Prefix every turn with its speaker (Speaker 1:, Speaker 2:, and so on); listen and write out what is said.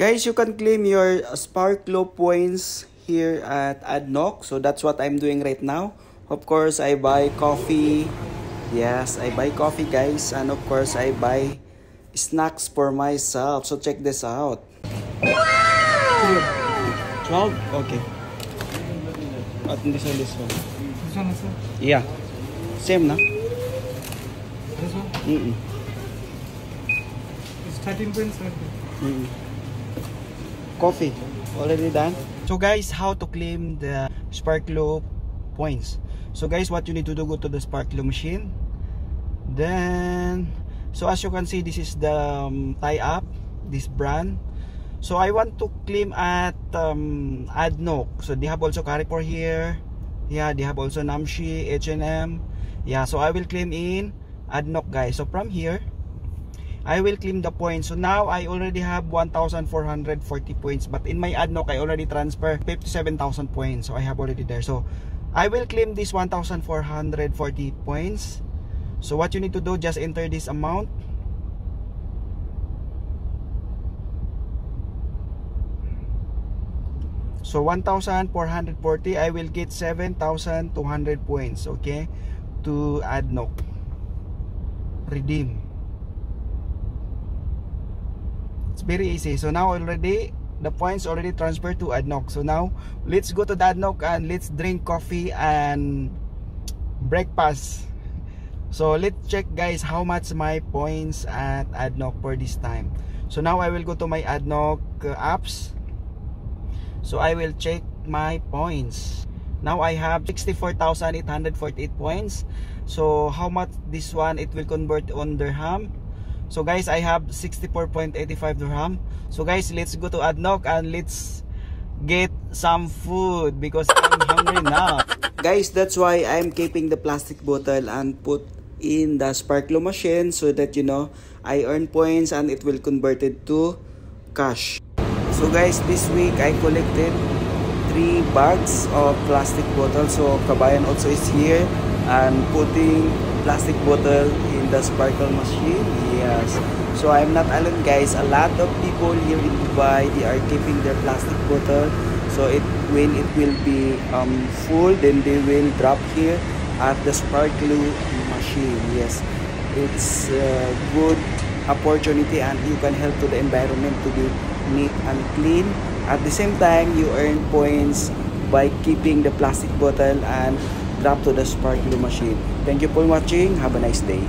Speaker 1: Guys, you can claim your Sparklo points here at AdNoc. So that's what I'm doing right now. Of course, I buy coffee. Yes, I buy coffee, guys. And of course, I buy snacks for myself. So check this out. Wow! 12? Okay. At this one. This one also? Yeah. Same, na?
Speaker 2: This one? It's 13 points.
Speaker 1: Coffee. Already done? So guys, how to claim the Sparklo points. So guys, what you need to do, go to the Sparklo machine. Then, so as you can see, this is the tie-up, this brand. So I want to claim at AdNoc. So they have also Carrefour here. Yeah, they have also Namshi, H&M. Yeah, so I will claim in AdNoc, guys. So from here, I will claim the points. So now I already have 1,440 points. But in my AdNoc, I already transfer 57,000 points. So I have already there. So I will claim this 1,440 points. So what you need to do, just enter this amount. So 1,440, I will get 7,200 points, okay, to AdNoc. Redeem. It's very easy. So now already the points already transferred to AdNoc. So now let's go to the AdNoc and let's drink coffee and breakfast. So let's check, guys, how much my points at AdNoc for this time. So now I will go to my AdNoc apps. So I will check my points. Now I have 64,848 points. So how much this one it will convert on dirham? So guys, I have 64.85 dirham. So guys, let's go to AdNoc and let's get some food because I'm hungry now. Guys, that's why I'm keeping the plastic bottle and put in the Sparklo machine so that, you know, I earn points and it will convert it to cash. So guys, this week I collected 3 bags of plastic bottles. So Kabayan also is here and putting plastic bottle in the Sparklo machine. Yes. So I'm not alone, guys. A lot of people here in Dubai, they are keeping their plastic bottle. So when it will be full, then they will drop here at the Sparklo machine. Yes. It's a good opportunity and you can help to the environment to be neat and clean. At the same time, you earn points by keeping the plastic bottle and drop to the Sparklo machine. Thank you for watching. Have a nice day.